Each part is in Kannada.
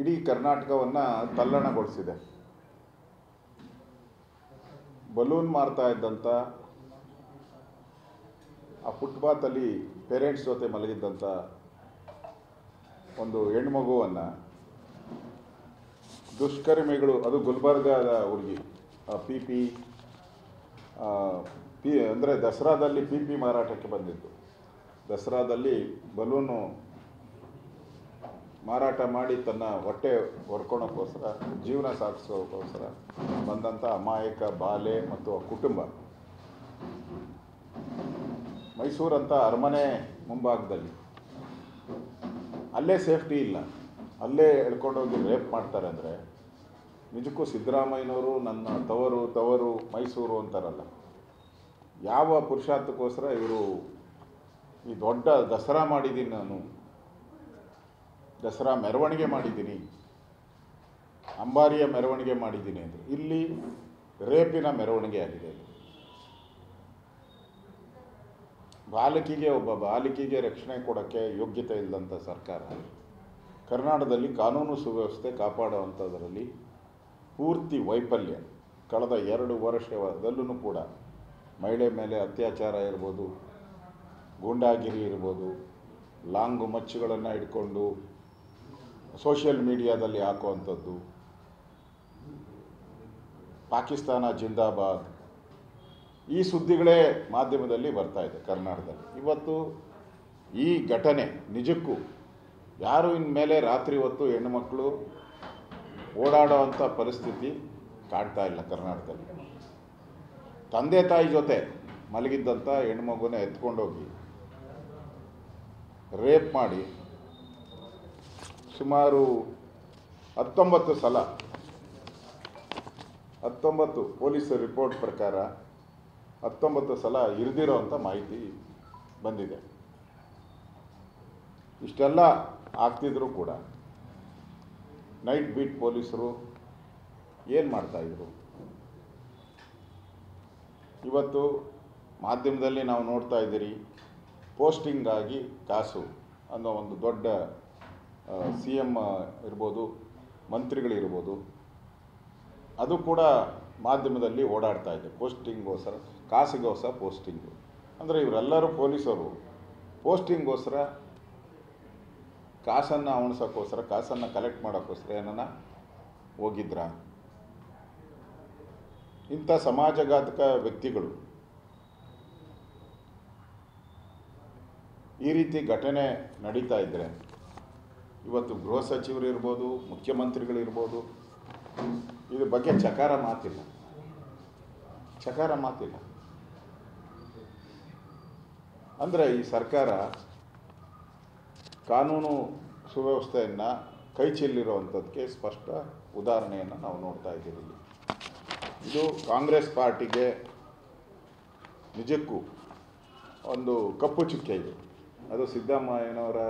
ಇಡೀ ಕರ್ನಾಟಕವನ್ನು ತಲ್ಲಣಗೊಳಿಸಿದೆ. ಬಲೂನ್ ಮಾರ್ತಾ ಇದ್ದಂಥ, ಆ ಫುಟ್ಪಾತಲ್ಲಿ ಪೇರೆಂಟ್ಸ್ ಜೊತೆ ಮಲಗಿದ್ದಂಥ ಒಂದು ಹೆಣ್ಮಗುವನ್ನು ದುಷ್ಕರ್ಮಿಗಳು, ಅದು ಗುಲ್ಬರ್ಗದ ಹುಡುಗಿ, ಪಿ ಅಂದರೆ ದಸರಾದಲ್ಲಿ ಪಿ ಮಾರಾಟಕ್ಕೆ ಬಂದಿತ್ತು. ದಸರಾದಲ್ಲಿ ಬಲೂನು ಮಾರಾಟ ಮಾಡಿ ತನ್ನ ಹೊಟ್ಟೆ ಹೊರ್ಕೊಳೋಕ್ಕೋಸ್ಕರ, ಜೀವನ ಸಾಗಿಸೋಕ್ಕೋಸ್ಕರ ಬಂದಂಥ ಅಮಾಯಕ ಬಾಲೆ ಮತ್ತು ಕುಟುಂಬ ಮೈಸೂರಂಥ ಅರಮನೆ ಮುಂಭಾಗದಲ್ಲಿ, ಅಲ್ಲೇ ಸೇಫ್ಟಿ ಇಲ್ಲ, ಅಲ್ಲೇ ಎಳ್ಕೊಂಡೋಗಿ ರೇಪ್ ಮಾಡ್ತಾರೆ ಅಂದರೆ ನಿಜಕ್ಕೂ ಸಿದ್ದರಾಮಯ್ಯನವರು ನನ್ನ ತವರು ಮೈಸೂರು ಅಂತಾರಲ್ಲ, ಯಾವ ಪುರುಷಾರ್ಥಕ್ಕೋಸ್ಕರ ಇವರು ಈ ದೊಡ್ಡ ದಸರಾ ಮಾಡಿದ್ದೀನಿ, ನಾನು ದಸರಾ ಮೆರವಣಿಗೆ ಮಾಡಿದ್ದೀನಿ, ಅಂಬಾರಿಯ ಮೆರವಣಿಗೆ ಮಾಡಿದ್ದೀನಿ ಅಂದರೆ ಇಲ್ಲಿ ರೇಪಿನ ಮೆರವಣಿಗೆ ಆಗಿದೆ. ಒಬ್ಬ ಬಾಲಕಿಗೆ ರಕ್ಷಣೆ ಕೊಡೋಕ್ಕೆ ಯೋಗ್ಯತೆ ಇಲ್ಲದಂಥ ಸರ್ಕಾರ ಕರ್ನಾಟಕದಲ್ಲಿ ಕಾನೂನು ಸುವ್ಯವಸ್ಥೆ ಕಾಪಾಡುವಂಥದ್ರಲ್ಲಿ ಪೂರ್ತಿ ವೈಫಲ್ಯ. ಕಳೆದ 2 ವರ್ಷದಲ್ಲೂ ಕೂಡ ಮಹಿಳೆ ಮೇಲೆ ಅತ್ಯಾಚಾರ ಇರ್ಬೋದು, ಗೂಂಡಾಗಿರಿ ಇರ್ಬೋದು, ಲಾಂಗು ಮಚ್ಚುಗಳನ್ನು ಇಟ್ಕೊಂಡು ಸೋಷಿಯಲ್ ಮೀಡಿಯಾದಲ್ಲಿ ಹಾಕುವಂಥದ್ದು, ಪಾಕಿಸ್ತಾನ ಜಿಂದಾಬಾದ್, ಈ ಸುದ್ದಿಗಳೇ ಮಾಧ್ಯಮದಲ್ಲಿ ಬರ್ತಾ ಇದೆ ಕರ್ನಾಟಕದಲ್ಲಿ. ಇವತ್ತು ಈ ಘಟನೆ ನಿಜಕ್ಕೂ ಯಾರು ಇನ್ಮೇಲೆ ರಾತ್ರಿ ಹೊತ್ತು ಹೆಣ್ಣುಮಕ್ಕಳು ಓಡಾಡೋ ಅಂಥ ಪರಿಸ್ಥಿತಿ ಕಾಡ್ತಾ ಇಲ್ಲ ಕರ್ನಾಟಕದಲ್ಲಿ. ತಂದೆ ತಾಯಿ ಜೊತೆ ಮಲಗಿದ್ದಂಥ ಹೆಣ್ಮಗುನ ಎತ್ಕೊಂಡೋಗಿ ರೇಪ್ ಮಾಡಿ ಸುಮಾರು 19 ಸಲ, 19 ಪೊಲೀಸ್ ರಿಪೋರ್ಟ್ ಪ್ರಕಾರ 19 ಸಲ ಇರಿದಿರೋ ಅಂಥ ಮಾಹಿತಿ ಬಂದಿದೆ. ಇಷ್ಟೆಲ್ಲ ಆಗ್ತಿದ್ರು ಕೂಡ ನೈಟ್ ಬೀಟ್ ಪೊಲೀಸರು ಏನು ಮಾಡ್ತಾಯಿದ್ರು? ಇವತ್ತು ಮಾಧ್ಯಮದಲ್ಲಿ ನಾವು ನೋಡ್ತಾ ಇದ್ದೀರಿ, ಪೋಸ್ಟಿಂಗಾಗಿ ಕಾಸು ಅನ್ನೋ ಒಂದು ದೊಡ್ಡ CM ಇರ್ಬೋದು, ಮಂತ್ರಿಗಳಿರ್ಬೋದು, ಅದು ಕೂಡ ಮಾಧ್ಯಮದಲ್ಲಿ ಓಡಾಡ್ತಾ ಇದೆ. ಪೋಸ್ಟಿಂಗ್ಗೋಸ್ಕರ, ಕಾಸಿಗೋಸ್ಕರ ಪೋಸ್ಟಿಂಗು ಅಂದರೆ ಇವರೆಲ್ಲರೂ ಪೊಲೀಸರು ಪೋಸ್ಟಿಂಗ್ಗೋಸ್ಕರ, ಕಾಸನ್ನು ಉಣಿಸೋಕ್ಕೋಸ್ಕರ, ಕಾಸನ್ನು ಕಲೆಕ್ಟ್ ಮಾಡೋಕ್ಕೋಸ್ಕರ ಏನನ್ನ ಹೋಗಿದ್ರ? ಇಂಥ ಸಮಾಜಘಾತಕ ವ್ಯಕ್ತಿಗಳು ಈ ರೀತಿ ಘಟನೆ ನಡೀತಾ ಇದ್ದರೆ ಇವತ್ತು ಗೃಹ ಸಚಿವರು ಇರ್ಬೋದು, ಮುಖ್ಯಮಂತ್ರಿಗಳಿರ್ಬೋದು, ಇದ್ರ ಬಗ್ಗೆ ಚಕಾರ ಮಾತಿಲ್ಲ. ಅಂದರೆ ಈ ಸರ್ಕಾರ ಕಾನೂನು ಸುವ್ಯವಸ್ಥೆಯನ್ನು ಕೈ ಚೆಲ್ಲಿರುವಂಥದ್ದಕ್ಕೆ ಸ್ಪಷ್ಟ ಉದಾಹರಣೆಯನ್ನು ನಾವು ನೋಡ್ತಾ ಇದ್ದೀವಿ. ಇದು ಕಾಂಗ್ರೆಸ್ ಪಾರ್ಟಿಗೆ ನಿಜಕ್ಕೂ ಒಂದು ಕಪ್ಪು ಚುಕ್ಕೆ ಇದೆ. ಅದು ಸಿದ್ದರಾಮಯ್ಯನವರ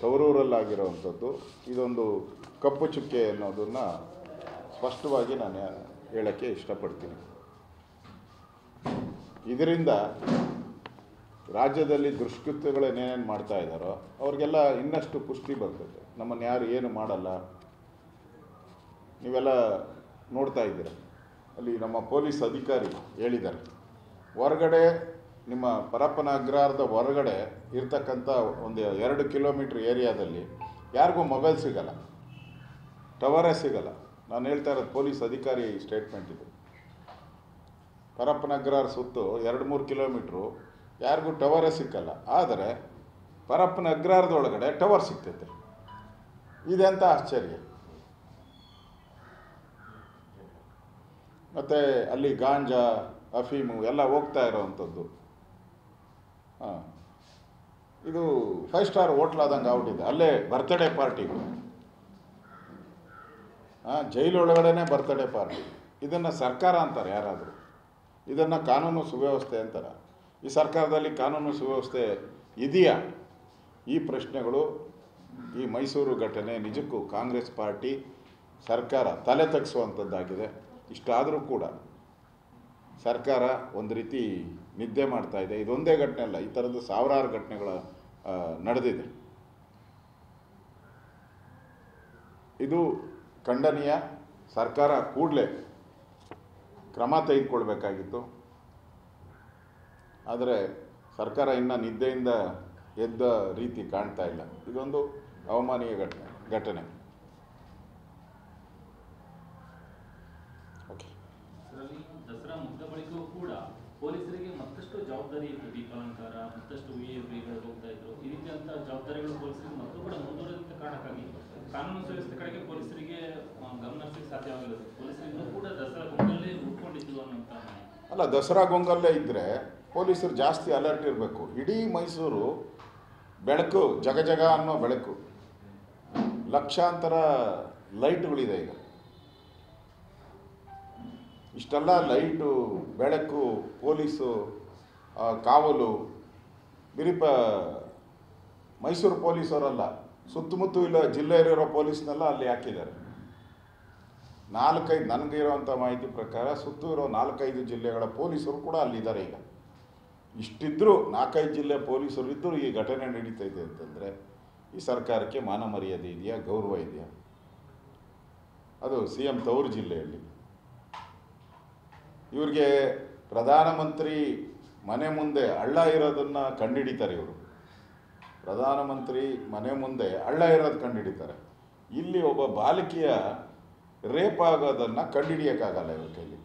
ತವರೂರಲ್ಲಾಗಿರೋವಂಥದ್ದು. ಇದೊಂದು ಕಪ್ಪು ಚುಕ್ಕೆ ಅನ್ನೋದನ್ನು ಸ್ಪಷ್ಟವಾಗಿ ನಾನು ಹೇಳೋಕ್ಕೆ ಇಷ್ಟಪಡ್ತೀನಿ. ಇದರಿಂದ ರಾಜ್ಯದಲ್ಲಿ ದುಷ್ಕೃತ್ಯಗಳನ್ನೇನೇನು ಮಾಡ್ತಾ ಇದ್ದಾರೋ ಅವ್ರಿಗೆಲ್ಲ ಇನ್ನಷ್ಟು ಪುಷ್ಟಿ ಬರ್ತದೆ. ನಮ್ಮನ್ನು ಯಾರು ಏನು ಮಾಡಲ್ಲ. ನೀವೆಲ್ಲ ನೋಡ್ತಾ ಇದ್ದೀರ, ಅಲ್ಲಿ ನಮ್ಮ ಪೊಲೀಸ್ ಅಧಿಕಾರಿ ಹೇಳಿದ್ದಾರೆ, ಹೊರಗಡೆ ನಿಮ್ಮ ಪರಪ್ಪನ ಅಗ್ರಹಾರದ ಹೊರಗಡೆ ಇರ್ತಕ್ಕಂಥ ಒಂದು 2 ಕಿಲೋಮೀಟ್ರ್ ಏರಿಯಾದಲ್ಲಿ ಯಾರಿಗೂ ಮೊಬೈಲ್ ಸಿಗಲ್ಲ, ಟವರೇ ಸಿಗಲ್ಲ. ನಾನು ಹೇಳ್ತಾ ಇರೋದು ಪೊಲೀಸ್ ಅಧಿಕಾರಿ ಸ್ಟೇಟ್ಮೆಂಟ್ ಇದು. ಪರಪ್ಪನ ಅಗ್ರಹಾರ ಸುತ್ತು 2-3 ಕಿಲೋಮೀಟ್ರು ಯಾರಿಗೂ ಟವರೇ ಸಿಕ್ಕಲ್ಲ. ಆದರೆ ಪರಪ್ಪನ ಅಗ್ರಹಾರದೊಳಗಡೆ ಟವರ್ ಸಿಗ್ತೈತೆ. ಇದೆಂಥ ಆಶ್ಚರ್ಯ. ಮತ್ತು ಅಲ್ಲಿ ಗಾಂಜಾ, ಅಫೀಮು ಎಲ್ಲ ಹೋಗ್ತಾ ಇರೋವಂಥದ್ದು. ಇದು 5 ಸ್ಟಾರ್ ಹೋಟ್ಲಾದಂಗೆ ಆಗ್ಬಿಟ್ಟಿದೆ. ಅಲ್ಲೇ ಬರ್ತ್ಡೇ ಪಾರ್ಟಿಗಳು, ಜೈಲೊಳಗಡೆ ಬರ್ತ್ಡೇ ಪಾರ್ಟಿ. ಇದನ್ನು ಸರ್ಕಾರ ಅಂತಾರೆ ಯಾರಾದರೂ? ಇದನ್ನು ಕಾನೂನು ಸುವ್ಯವಸ್ಥೆ ಅಂತಾರೆ? ಈ ಸರ್ಕಾರದಲ್ಲಿ ಕಾನೂನು ಸುವ್ಯವಸ್ಥೆ ಇದೆಯಾ? ಈ ಪ್ರಶ್ನೆಗಳು, ಈ ಮೈಸೂರು ಘಟನೆ ನಿಜಕ್ಕೂ ಕಾಂಗ್ರೆಸ್ ಪಾರ್ಟಿ ಸರ್ಕಾರ ತಲೆ ತಗ್ಗಿಸುವಂಥದ್ದಾಗಿದೆ. ಇಷ್ಟಾದರೂ ಕೂಡ ಸರ್ಕಾರ ಒಂದು ರೀತಿ ನಿದ್ದೆ ಮಾಡ್ತಾ ಇದೆ. ಇದೊಂದೇ ಘಟನೆ ಅಲ್ಲ, ಈ ಥರದ್ದು ಸಾವಿರಾರು ಘಟನೆಗಳ ನಡೆದಿದೆ. ಇದು ಖಂಡನೀಯ. ಸರ್ಕಾರ ಕೂಡಲೇ ಕ್ರಮ ತೆಗೆದುಕೊಳ್ಬೇಕಾಗಿತ್ತು. ಆದರೆ ಸರ್ಕಾರ ಇನ್ನು ನಿದ್ದೆಯಿಂದ ಎದ್ದ ರೀತಿ ಕಾಣ್ತಾ ಇಲ್ಲ. ಇದೊಂದು ಅವಮಾನೀಯ ಘಟನೆ. ಓಕೆ. ಇದರಲ್ಲಿ ದಸರಾ ಮುಗ್ದ ಬಳಿಕವೂ ಕೂಡ ಪೊಲೀಸರಿಗೆ ಮತ್ತಷ್ಟು ಜವಾಬ್ದಾರಿ ಇತ್ತು. ದೀಪಾಲಂಕಾರ ಮತ್ತಷ್ಟು ವಿಐಪಿಗಳು ಹೋಗ್ತಾ ಇದ್ರು. ಈ ರೀತಿಯಂಥ ಜವಾಬ್ದಾರಿಗಳು ಪೊಲೀಸರಿಗೆ ಮತ್ತು ಕೂಡ ಮುಂದುವರೆದಂಥ ಕಾರಣಕ್ಕಾಗಿ ಕಾನೂನು ಸುವ್ಯವಸ್ಥೆ ಕಡೆಗೆ ಪೊಲೀಸರಿಗೆ ಗಮನ ಹರಿಸಲಿಕ್ಕೆ ಸಾಧ್ಯವಾಗಿಲ್ಲ. ಪೊಲೀಸರಿಗೂ ಕೂಡ ದಸರಾ ಗೊಂಗಲ್ಲೇ ಉಟ್ಕೊಂಡಿದ್ದು ಅನ್ನೋಂಥ. ಅಲ್ಲ, ದಸರಾ ಗೊಂಗಲ್ಲೇ ಇದ್ದರೆ ಪೊಲೀಸರು ಜಾಸ್ತಿ ಅಲರ್ಟ್ ಇರಬೇಕು. ಇಡೀ ಮೈಸೂರು ಬೆಳಕು, ಜಗ ಜಗ ಅನ್ನೋ ಬೆಳಕು, ಲಕ್ಷಾಂತರ ಲೈಟ್ಗಳಿದೆ ಈಗ. ಇಷ್ಟೆಲ್ಲ ಲೈಟು, ಬೆಳಕು, ಪೊಲೀಸು ಕಾವಲು, ಬಿರಿಪ ಮೈಸೂರು ಪೊಲೀಸವರಲ್ಲ, ಸುತ್ತಮುತ್ತ ಇಲ್ಲ ಜಿಲ್ಲೆಯಲ್ಲಿರೋ ಪೊಲೀಸ್ನೆಲ್ಲ ಅಲ್ಲಿ ಹಾಕಿದ್ದಾರೆ. 4-5 ನನಗಿರೋವಂಥ ಮಾಹಿತಿ ಪ್ರಕಾರ ಸುತ್ತೂ ಇರೋ 4-5 ಜಿಲ್ಲೆಗಳ ಪೊಲೀಸರು ಕೂಡ ಅಲ್ಲಿದ್ದಾರೆ ಈಗ. ಇಷ್ಟಿದ್ದರೂ 4-5 ಜಿಲ್ಲೆ ಪೊಲೀಸರು ಇದ್ದರೂ ಈ ಘಟನೆ ನಡೀತಾ ಇದೆ ಅಂತಂದರೆ ಈ ಸರ್ಕಾರಕ್ಕೆ ಮಾನ ಮರ್ಯಾದೆ ಇದೆಯಾ, ಗೌರವ ಇದೆಯಾ? ಅದು CM ತವರು ಜಿಲ್ಲೆಯಲ್ಲಿ. ಇವ್ರಿಗೆ ಪ್ರಧಾನಮಂತ್ರಿ ಮನೆ ಮುಂದೆ ಹಳ್ಳ ಇರೋದನ್ನು ಕಂಡುಹಿಡಿತಾರೆ. ಇವರು ಪ್ರಧಾನಮಂತ್ರಿ ಮನೆ ಮುಂದೆ ಹಳ್ಳ ಇರೋದು ಕಂಡುಹಿಡಿತಾರೆ. ಇಲ್ಲಿ ಒಬ್ಬ ಬಾಲಕಿಯ ರೇಪ್ ಆಗೋದನ್ನು ಕಂಡುಹಿಡಿಯೋಕ್ಕಾಗಲ್ಲ ಇವ್ರ ಕೈಲಿ.